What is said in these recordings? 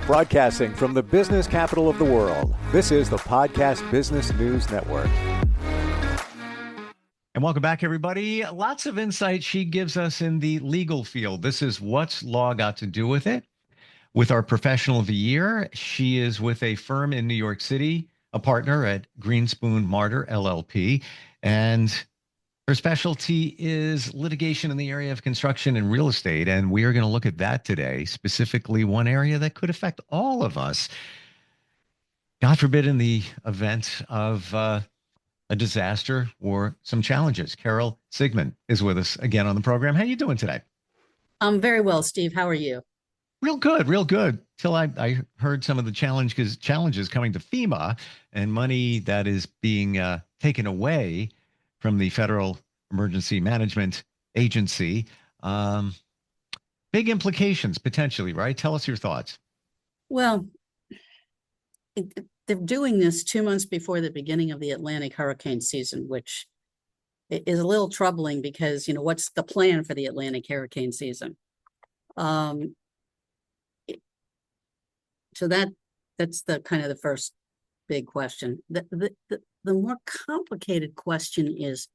Broadcasting from the business capital of the world, this is the Podcast Business News Network. And welcome back, everybody. Lots of insight she gives us in the legal field. This is What's Law Got to Do with It? With our professional of the year, she is with a firm in New York City, a partner at Greenspoon, Marder, LLP. And her specialty is litigation in the area of construction and real estate. And we are going to look at that today, specifically one area that could affect all of us. God forbid, in the event of a disaster or some challenges. Carol Sigmond is with us again on the program. How are you doing today? I'm very well, Steve. How are you? Real good, real good. Till I heard some of the challenges coming to FEMA and money that is being taken away from the Federal Emergency Management Agency. Big implications potentially, right? Tell us your thoughts. Well, they're doing this 2 months before the beginning of the Atlantic hurricane season, which is a little troubling because, what's the plan for the Atlantic hurricane season? So that's the kind of the first big question. The more complicated question is,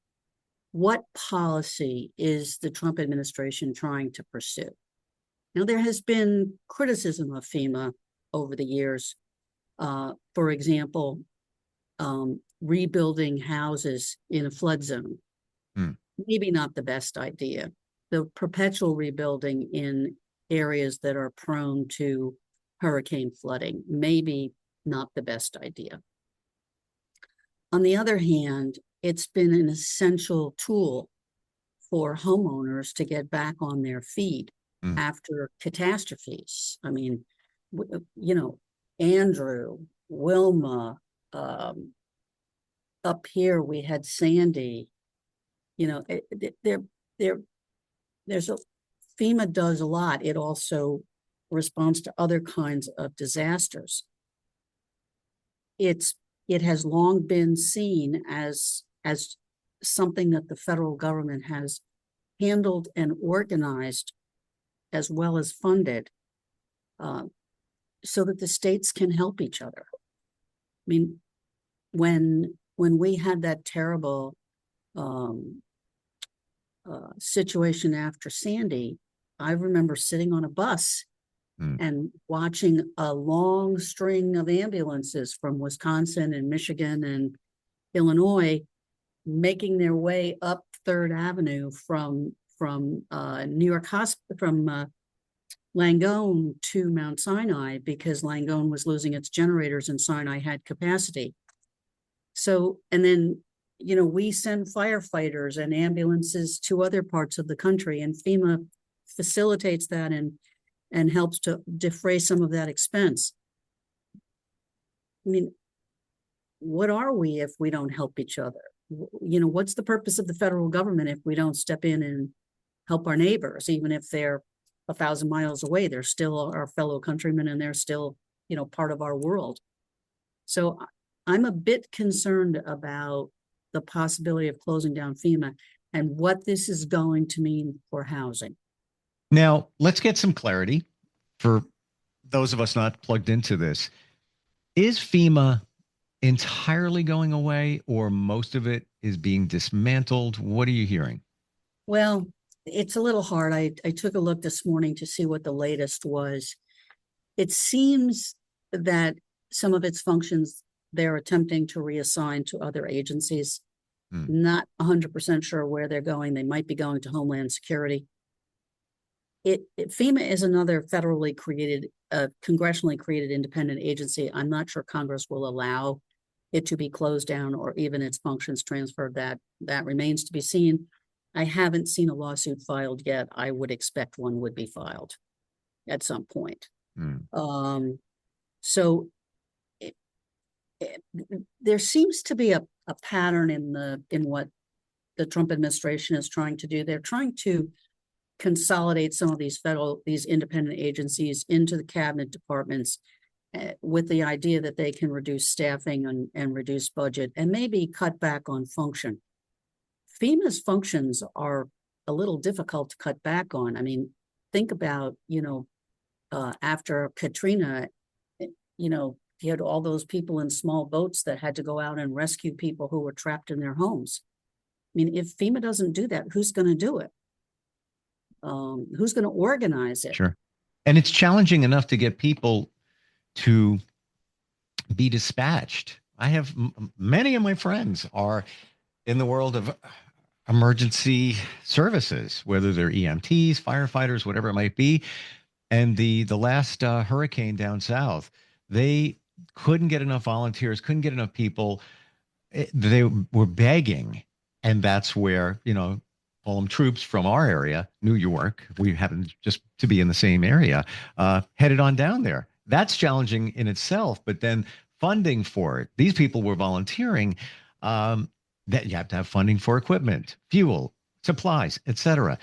what policy is the Trump administration trying to pursue? Now, there has been criticism of FEMA over the years. For example, rebuilding houses in a flood zone, maybe not the best idea. The perpetual rebuilding in areas that are prone to hurricane flooding, maybe not the best idea. On the other hand, it's been an essential tool for homeowners to get back on their feet after catastrophes. I mean, Andrew, Wilma, up here we had Sandy. FEMA does a lot. It also responds to other kinds of disasters. It has long been seen as something that the federal government has handled and organized as well as funded, so that the states can help each other. I mean, when we had that terrible situation after Sandy, I remember sitting on a bus and watching a long string of ambulances from Wisconsin and Michigan and Illinois making their way up 3rd Avenue from New York Hospital, from Langone to Mount Sinai, because Langone was losing its generators and Sinai had capacity. So, and then, we send firefighters and ambulances to other parts of the country, and FEMA facilitates that and helps to defray some of that expense. I mean, what are we if we don't help each other? What's the purpose of the federal government if we don't step in and help our neighbors, even if they're 1,000 miles away? They're still our fellow countrymen, and they're still, part of our world. So I'm a bit concerned about the possibility of closing down FEMA and what this is going to mean for housing. Now, let's get some clarity for those of us not plugged into this. Is FEMA entirely going away, or most of it is being dismantled? What are you hearing? Well, it's a little hard. I took a look this morning to see what the latest was. It seems that some of its functions they're attempting to reassign to other agencies. Not 100% sure where they're going. They might be going to Homeland Security. FEMA is another federally created, congressionally created independent agency. I'm not sure Congress will allow it to be closed down or even its functions transferred. That remains to be seen. I haven't seen a lawsuit filed yet. I would expect one would be filed at some point. So there seems to be a pattern in what the Trump administration is trying to do. They're trying to consolidate some of these independent agencies into the cabinet departments, with the idea that they can reduce staffing and reduce budget and maybe cut back on function. FEMA's functions are a little difficult to cut back on. I mean, think about, after Katrina, you had all those people in small boats that had to go out and rescue people who were trapped in their homes. I mean, if FEMA doesn't do that, who's going to do it? Who's going to organize it? Sure. And it's challenging enough to get people to be dispatched. I have many of my friends are in the world of emergency services, whether they're EMTs, firefighters, whatever it might be. And the last hurricane down south, they couldn't get enough volunteers, couldn't get enough people. They were begging. And that's where, all them troops from our area, New York, we happen just to be in the same area, headed on down there. That's challenging in itself. But then funding for it, these people were volunteering. That you have to have funding for equipment, fuel, supplies, etc.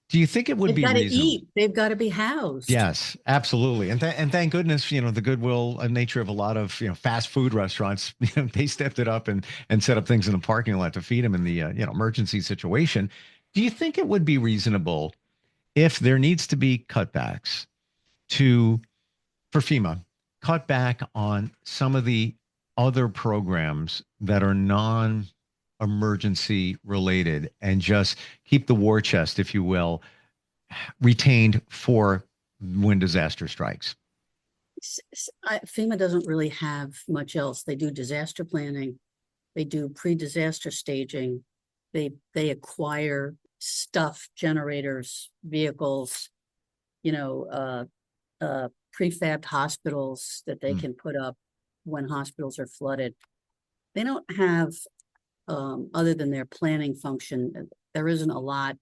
Do you think it would be reasonable? They've got to eat. They've got to be housed. Yes, absolutely. And thank goodness, the goodwill nature of a lot of, fast food restaurants, they stepped it up and set up things in the parking lot to feed them in the, emergency situation. Do you think it would be reasonable if there needs to be cutbacks for FEMA, cut back on some of the other programs that are non-emergency related and just keep the war chest, if you will, retained for when disaster strikes? FEMA doesn't really have much else. They do disaster planning. They do pre-disaster staging. They acquire stuff, generators, vehicles, prefabbed hospitals that they can put up when hospitals are flooded. They don't have, other than their planning function, there isn't a lot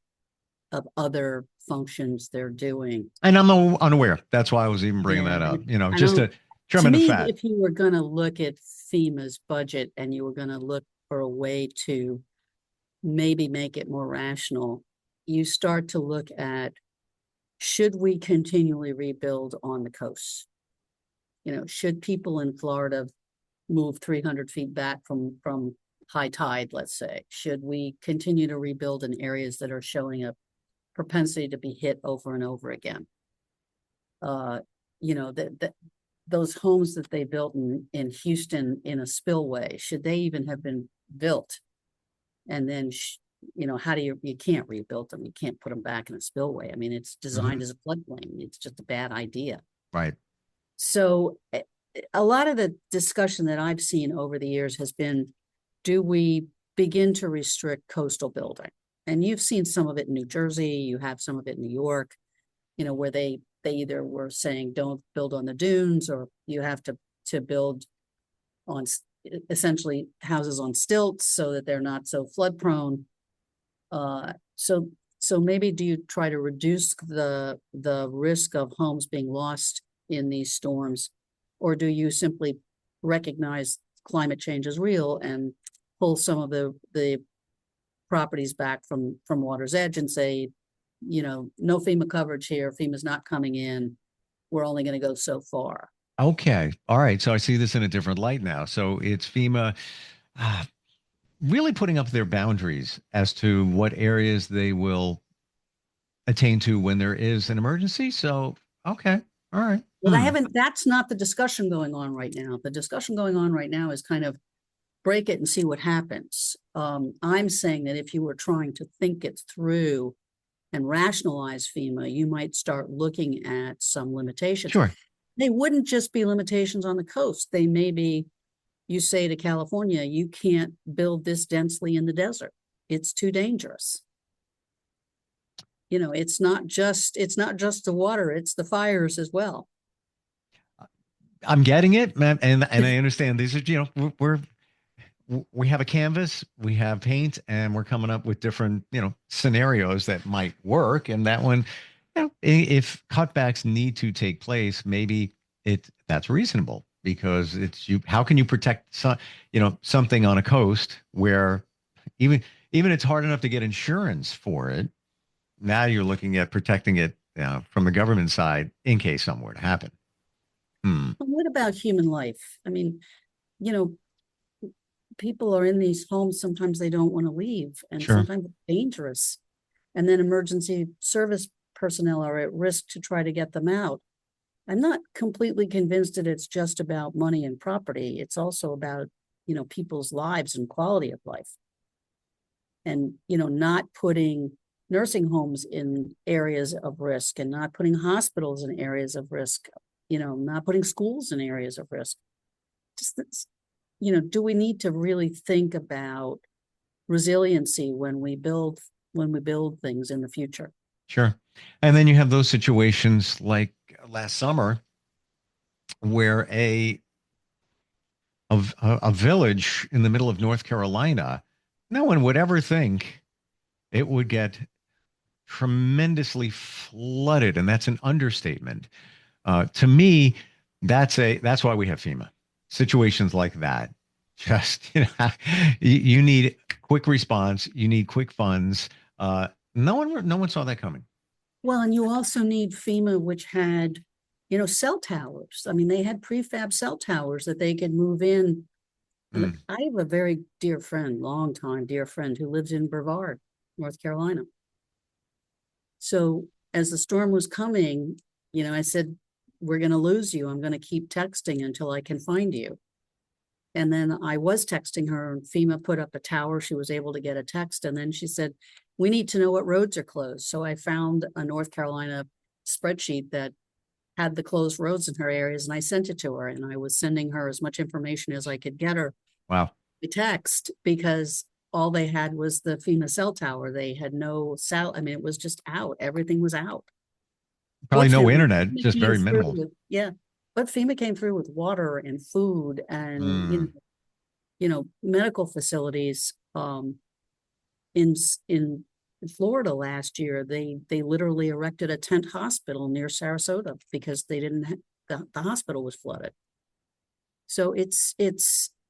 of other functions they're doing. And I'm unaware. That's why I was even bringing that up. Just a tremendous fact. If you were going to look at FEMA's budget and you were going to look for a way to maybe make it more rational, you start to look at, should we continually rebuild on the coast? Should people in Florida move 300 feet back from high tide, let's say? Should we continue to rebuild in areas that are showing a propensity to be hit over and over again? Those homes that they built in Houston in a spillway, should they even have been built? And then, how do you can't rebuild them. You can't put them back in a spillway. I mean, it's designed as a floodplain. It's just a bad idea. Right. So a lot of the discussion that I've seen over the years has been, do we begin to restrict coastal building? And you've seen some of it in New Jersey. You have some of it in New York, where they either were saying don't build on the dunes, or you have to build on essentially houses on stilts so that they're not so flood prone. So maybe do you try to reduce the risk of homes being lost in these storms, or do you simply recognize climate change is real and pull some of the properties back from water's edge and say, no FEMA coverage here. FEMA's not coming in. We're only going to go so far. Okay. All right. So I see this in a different light now. So it's FEMA really putting up their boundaries as to what areas they will attain to when there is an emergency. So, okay. All right. Well, that's not the discussion going on right now. The discussion going on right now is kind of break it and see what happens. I'm saying that if you were trying to think it through and rationalize FEMA, you might start looking at some limitations. Sure. They wouldn't just be limitations on the coast. They may be, you say to California, you can't build this densely in the desert. It's too dangerous. It's not just the water, it's the fires as well. I'm getting it, man, and I understand these are, we have a canvas, we have paint, and we're coming up with different, scenarios that might work. And that one, if cutbacks need to take place, maybe that's reasonable, because how can you protect something on a coast where even it's hard enough to get insurance for it. Now you're looking at protecting it from the government side in case something were to happen. What about human life? I mean, people are in these homes. Sometimes they don't want to leave, and sometimes it's dangerous. And then emergency service personnel are at risk to try to get them out. I'm not completely convinced that it's just about money and property. It's also about, people's lives and quality of life. And, not putting nursing homes in areas of risk and not putting hospitals in areas of risk, not putting schools in areas of risk. Just, do we need to really think about resiliency when we build things in the future? Sure. And then you have those situations like last summer where a village in the middle of North Carolina, no one would ever think it would get tremendously flooded, and that's an understatement. To me, that's why we have FEMA. Situations like that, just you need quick response, you need quick funds. No one saw that coming. Well, and you also need FEMA, which had, cell towers. I mean, they had prefab cell towers that they could move in. And I have a very dear friend, longtime dear friend, who lives in Brevard, North Carolina. So as the storm was coming, I said, we're going to lose you. I'm going to keep texting until I can find you. And then I was texting her, and FEMA put up a tower. She was able to get a text. And then she said, we need to know what roads are closed. So I found a North Carolina spreadsheet that had the closed roads in her areas, and I sent it to her. And I was sending her as much information as I could get her. Wow. The text, because all they had was the FEMA cell tower. They had no cell. I mean, it was just out. Everything was out. Probably no internet, FEMA just very minimal. But FEMA came through with water and food and, medical facilities. In Florida last year, they literally erected a tent hospital near Sarasota because they didn't the hospital was flooded. So it's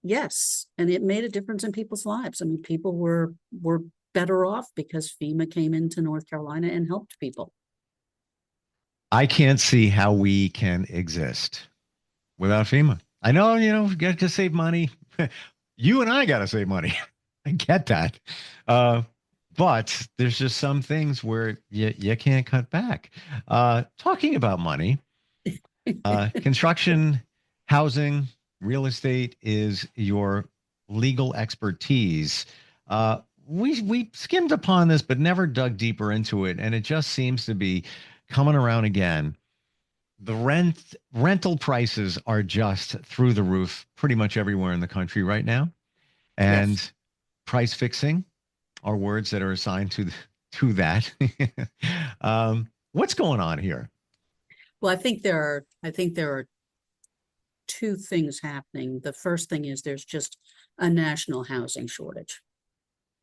yes, and it made a difference in people's lives. I mean, people were better off because FEMA came into North Carolina and helped people. I can't see how we can exist without FEMA. I know, we got to save money. You and I got to save money. I get that. But there's just some things where you can't cut back. Talking about money, construction, housing, real estate is your legal expertise. We skimmed upon this, but never dug deeper into it. And it just seems to be coming around again. The rental prices are just through the roof pretty much everywhere in the country right now. And yes, price fixing are words that are assigned to that. What's going on here? Well, I think there are two things happening. The first thing is there's just a national housing shortage.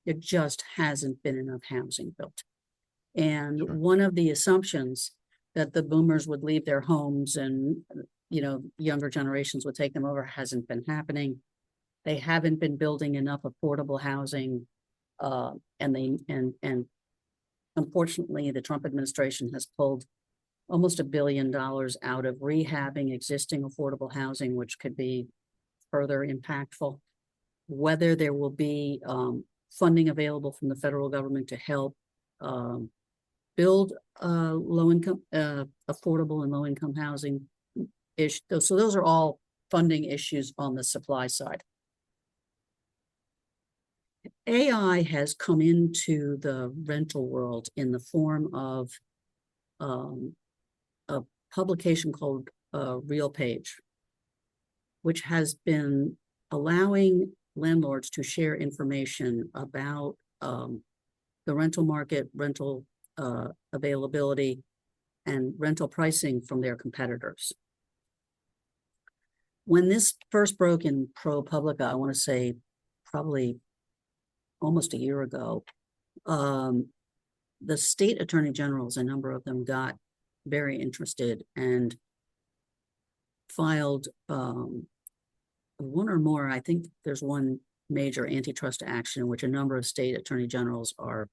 There just hasn't been enough housing built. And sure, one of the assumptions that the boomers would leave their homes and, younger generations would take them over hasn't been happening. They haven't been building enough affordable housing. And unfortunately, the Trump administration has pulled almost $1 billion out of rehabbing existing affordable housing, which could be further impactful. Whether there will be funding available from the federal government to help build low-income, affordable and low-income housing issues. So those are all funding issues on the supply side. AI has come into the rental world in the form of a publication called RealPage, which has been allowing landlords to share information about the rental market, rental availability, and rental pricing from their competitors. When this first broke in ProPublica, I want to say probably almost a year ago, the state attorney generals, a number of them, got very interested and filed one or more. I think there's one major antitrust action in which a number of state attorney generals are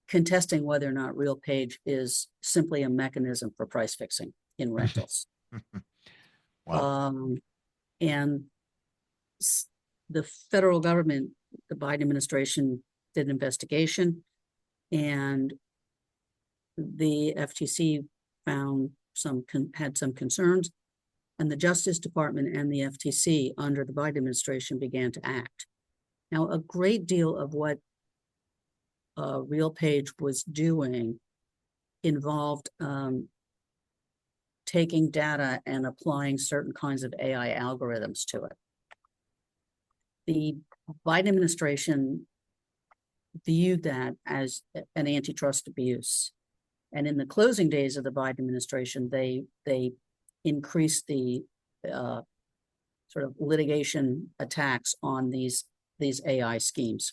contesting whether or not RealPage is simply a mechanism for price fixing in rentals. Wow. And the federal government, the Biden administration, did an investigation, and the FTC had some concerns, and the Justice Department and the FTC under the Biden administration began to act. Now, a great deal of what RealPage was doing involved taking data and applying certain kinds of AI algorithms to it. The Biden administration viewed that as an antitrust abuse. And in the closing days of the Biden administration, they increased the sort of litigation attacks on these AI schemes.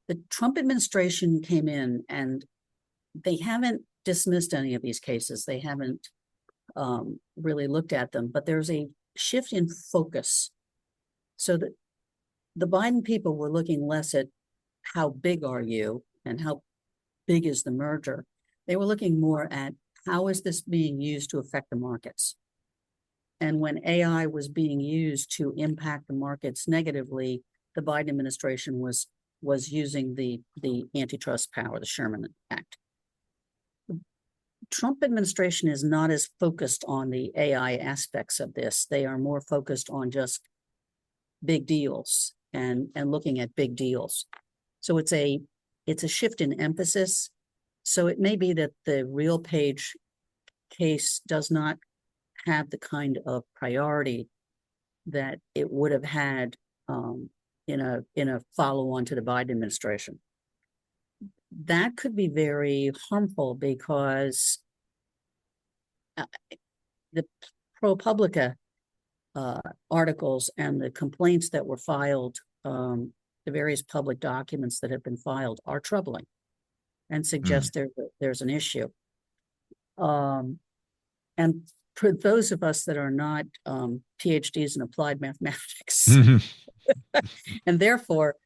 The Trump administration came in and they haven't dismissed any of these cases. They haven't really looked at them, but there's a shift in focus. So that the Biden people were looking less at how big are you and how big is the merger. They were looking more at how is this being used to affect the markets. And when AI was being used to impact the markets negatively, the Biden administration was using the antitrust power, the Sherman Act. The Trump administration is not as focused on the AI aspects of this. They are more focused on just big deals and looking at big deals. So it's a shift in emphasis. So it may be that the RealPage case does not have the kind of priority that it would have had in a follow-on to the Biden administration. That could be very harmful because the ProPublica articles and the complaints that were filed, the various public documents that have been filed are troubling and suggest there's an issue. And for those of us that are not PhDs in applied mathematics, and therefore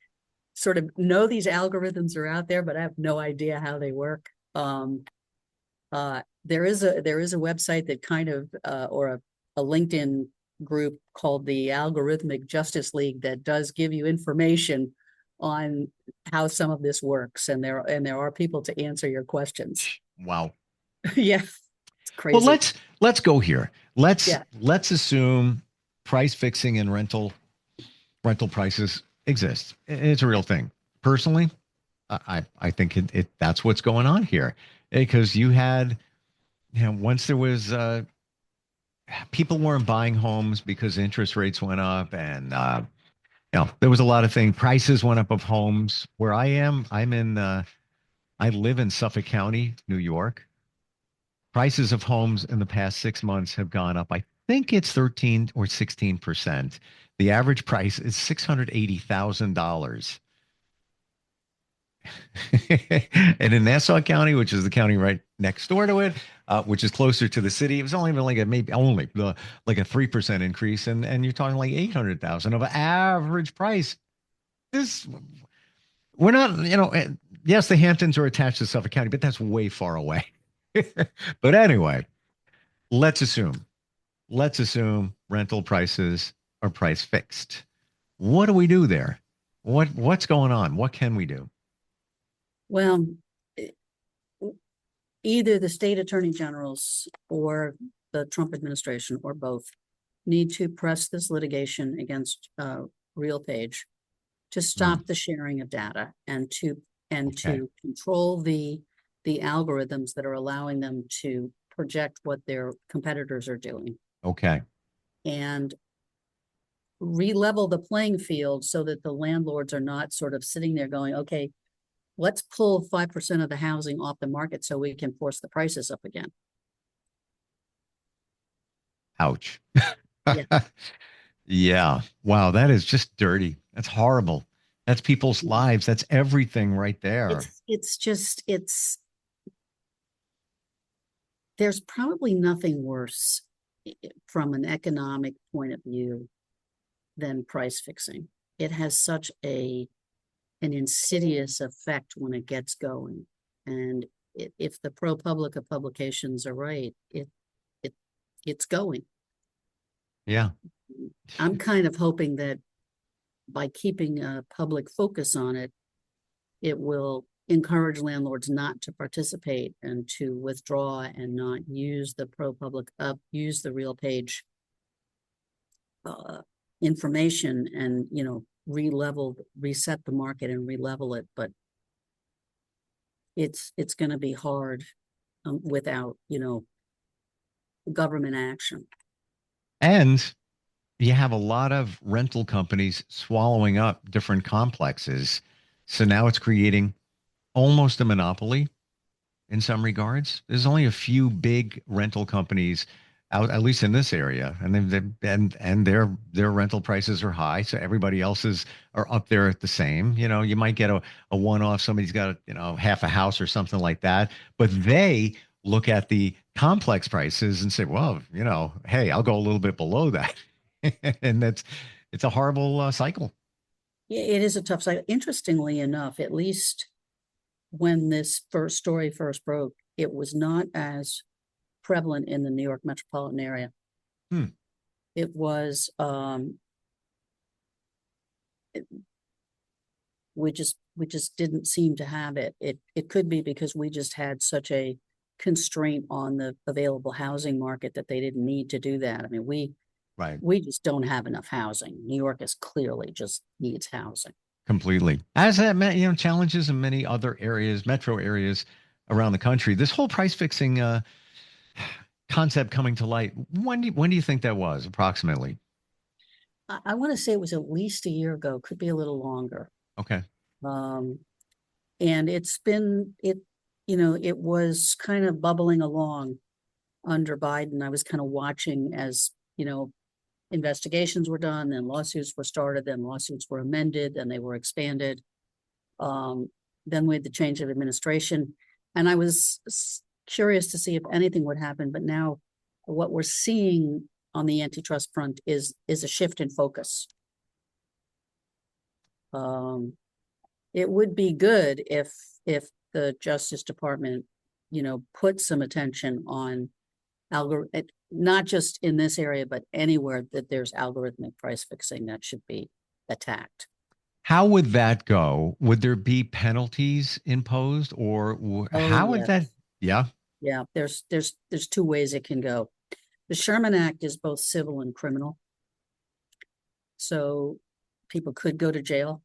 sort of know these algorithms are out there, but I have no idea how they work. There is a website that kind of, or a LinkedIn group called the Algorithmic Justice League that does give you information on how some of this works, and there are people to answer your questions. Wow. Yeah, it's crazy. Well, let's go here. Let's assume price fixing and rental prices exist. It's a real thing. Personally, I think it that's what's going on here, because you had, once there was people weren't buying homes because interest rates went up, and there was a lot of things. Prices went up of homes. Where I am, I live in Suffolk County, New York. Prices of homes in the past 6 months have gone up. I think it's 13 or 16%. The average price is $680,000. And in Nassau County, which is the county right next door to it, which is closer to the city, it was only like a 3% increase, and you're talking like $800,000 of an average price. We're not, yes, the Hamptons are attached to Suffolk County, but that's way far away. But anyway, let's assume rental prices are price fixed. What do we do there? What's going on? What can we do? Well, either the state attorney generals or the Trump administration or both need to press this litigation against RealPage to stop the sharing of data and to control the algorithms that are allowing them to project what their competitors are doing. Okay. And re-level the playing field so that the landlords are not sort of sitting there going, okay, let's pull 5% of the housing off the market so we can force the prices up again. Ouch. Yeah. Yeah. Wow. That is just dirty. That's horrible. That's people's lives. That's everything right there. There's probably nothing worse from an economic point of view than price fixing. It has such an insidious effect when it gets going. And if the ProPublica publications are right, it's going. Yeah. I'm kind of hoping that by keeping a public focus on it, it will encourage landlords not to participate and to withdraw and not use the use the real page information and, reset the market and re-level it. But it's going to be hard without, government action. And you have a lot of rental companies swallowing up different complexes. So now it's creating almost a monopoly in some regards. There's only a few big rental companies out, at least in this area, and their rental prices are high. So everybody else's are up there at the same. You might get a one-off. Somebody's got half a house or something like that, but they look at the complex prices and say, well, hey, I'll go a little bit below that. And it's a horrible cycle. Yeah, it is a tough cycle. Interestingly enough, at least when this first story first broke, it was not as prevalent in the New York metropolitan area. It was we just didn't seem to have it. It could be because we just had such a constraint on the available housing market that they didn't need to do that. I mean, we just don't have enough housing. New York is clearly just needs housing. Completely. As that, challenges in many other areas, metro areas around the country. This whole price fixing concept coming to light. When do you think that was approximately? I want to say it was at least a year ago. Could be a little longer. Okay. And it was kind of bubbling along under Biden. I was kind of watching as, investigations were done, then lawsuits were started, then lawsuits were amended, then they were expanded. Then we had the change of administration. And I was curious to see if anything would happen. But now what we're seeing on the antitrust front is a shift in focus. It would be good if the Justice Department, put some attention on not just in this area, but anywhere that there's algorithmic price fixing that should be attacked. How would that go? Would there be penalties imposed, or how would that? Yeah. Yeah. There's two ways it can go. The Sherman Act is both civil and criminal. So people could go to jail.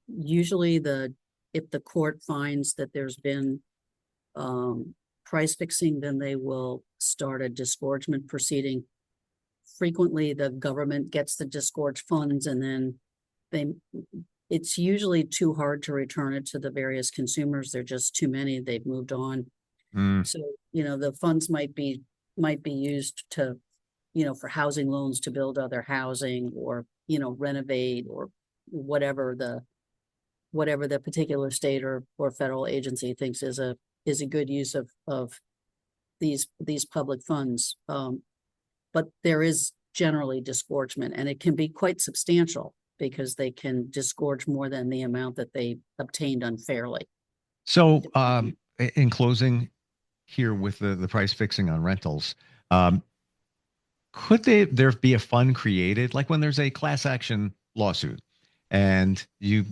Usually if the court finds that there's been price fixing, then they will start a disgorgement proceeding. Frequently, the government gets the disgorged funds, and then it's usually too hard to return it to the various consumers. They're just too many. They've moved on. So, the funds might be used to, for housing loans to build other housing or, renovate or whatever the particular state or federal agency thinks is a good use of these public funds. But there is generally disgorgement, and it can be quite substantial because they can disgorge more than the amount that they obtained unfairly. So in closing here with the price fixing on rentals, could there be a fund created, like when there's a class action lawsuit and you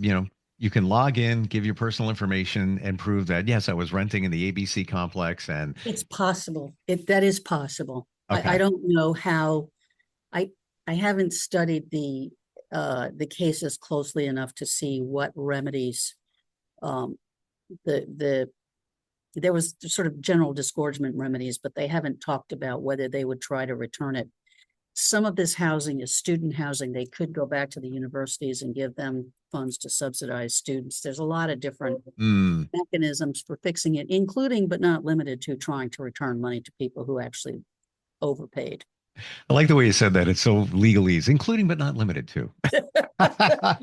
can log in, give your personal information, and prove that, yes, I was renting in the ABC complex. And it's possible. That is possible. Okay. I don't know how. I haven't studied the cases closely enough to see what remedies. There was sort of general disgorgement remedies, but they haven't talked about whether they would try to return it. Some of this housing is student housing. They could go back to the universities and give them funds to subsidize students. There's a lot of different mechanisms for fixing it, including but not limited to trying to return money to people who actually overpaid. I like the way you said that. It's so legalese, including but not limited to. I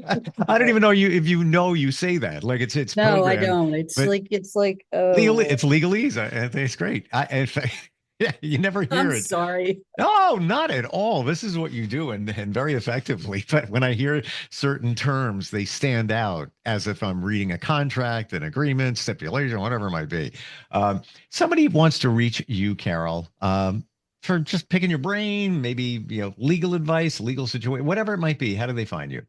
don't even know if you say that. Like it's no, programmed, I don't. It's like it's legalese. I think it's great. In fact, yeah, you never hear it. Sorry. No, not at all. This is what you do and very effectively. But when I hear certain terms, they stand out as if I'm reading a contract, an agreement, stipulation, whatever it might be. Somebody wants to reach you, Carol, for just picking your brain, maybe legal advice, legal situation, whatever it might be. How do they find you?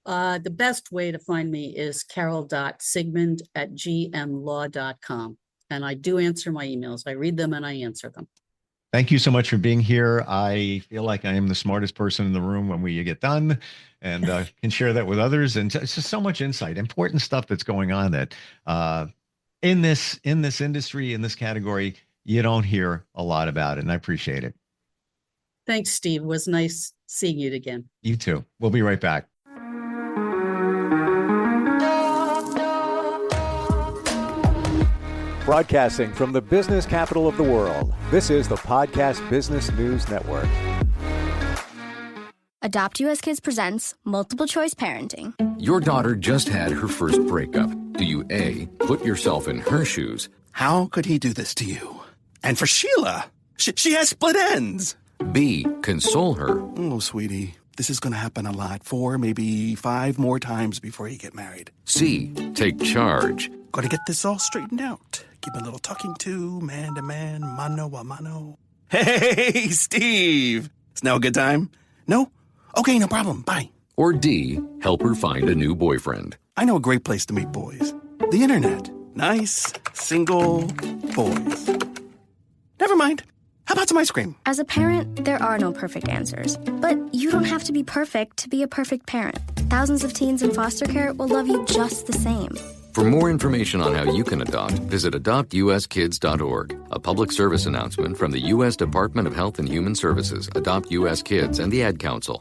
The best way to find me is carol.sigmond@gmlaw.com. And I do answer my emails. I read them and I answer them. Thank you so much for being here. I feel like I am the smartest person in the room when we get done, and can share that with others. And it's just so much insight, important stuff that's going on that in this industry, in this category, you don't hear a lot about it. And I appreciate it. Thanks, Steve. It was nice seeing you again. You too. We'll be right back. Broadcasting from the business capital of the world, this is the Podcast Business News Network. Adopt US Kids presents Multiple Choice Parenting. Your daughter just had her first breakup. Do you A, put yourself in her shoes? How could he do this to you? And for Sheila, she has split ends. B, console her? Oh, sweetie, this is going to happen a lot. 4, maybe 5 more times before you get married. C, take charge? Got to get this all straightened out. Give a little talking to, man to man, mano a mano. Hey, Steve! Is now a good time? No? Okay, no problem. Bye. Or D, help her find a new boyfriend? I know a great place to meet boys. The internet. Nice, single boys. Never mind. How about some ice cream? As a parent, there are no perfect answers. But you don't have to be perfect to be a perfect parent. Thousands of teens in foster care will love you just the same. For more information on how you can adopt, visit adoptuskids.org. A public service announcement from the U.S. Department of Health and Human Services, Adopt U.S. Kids, and the Ad Council.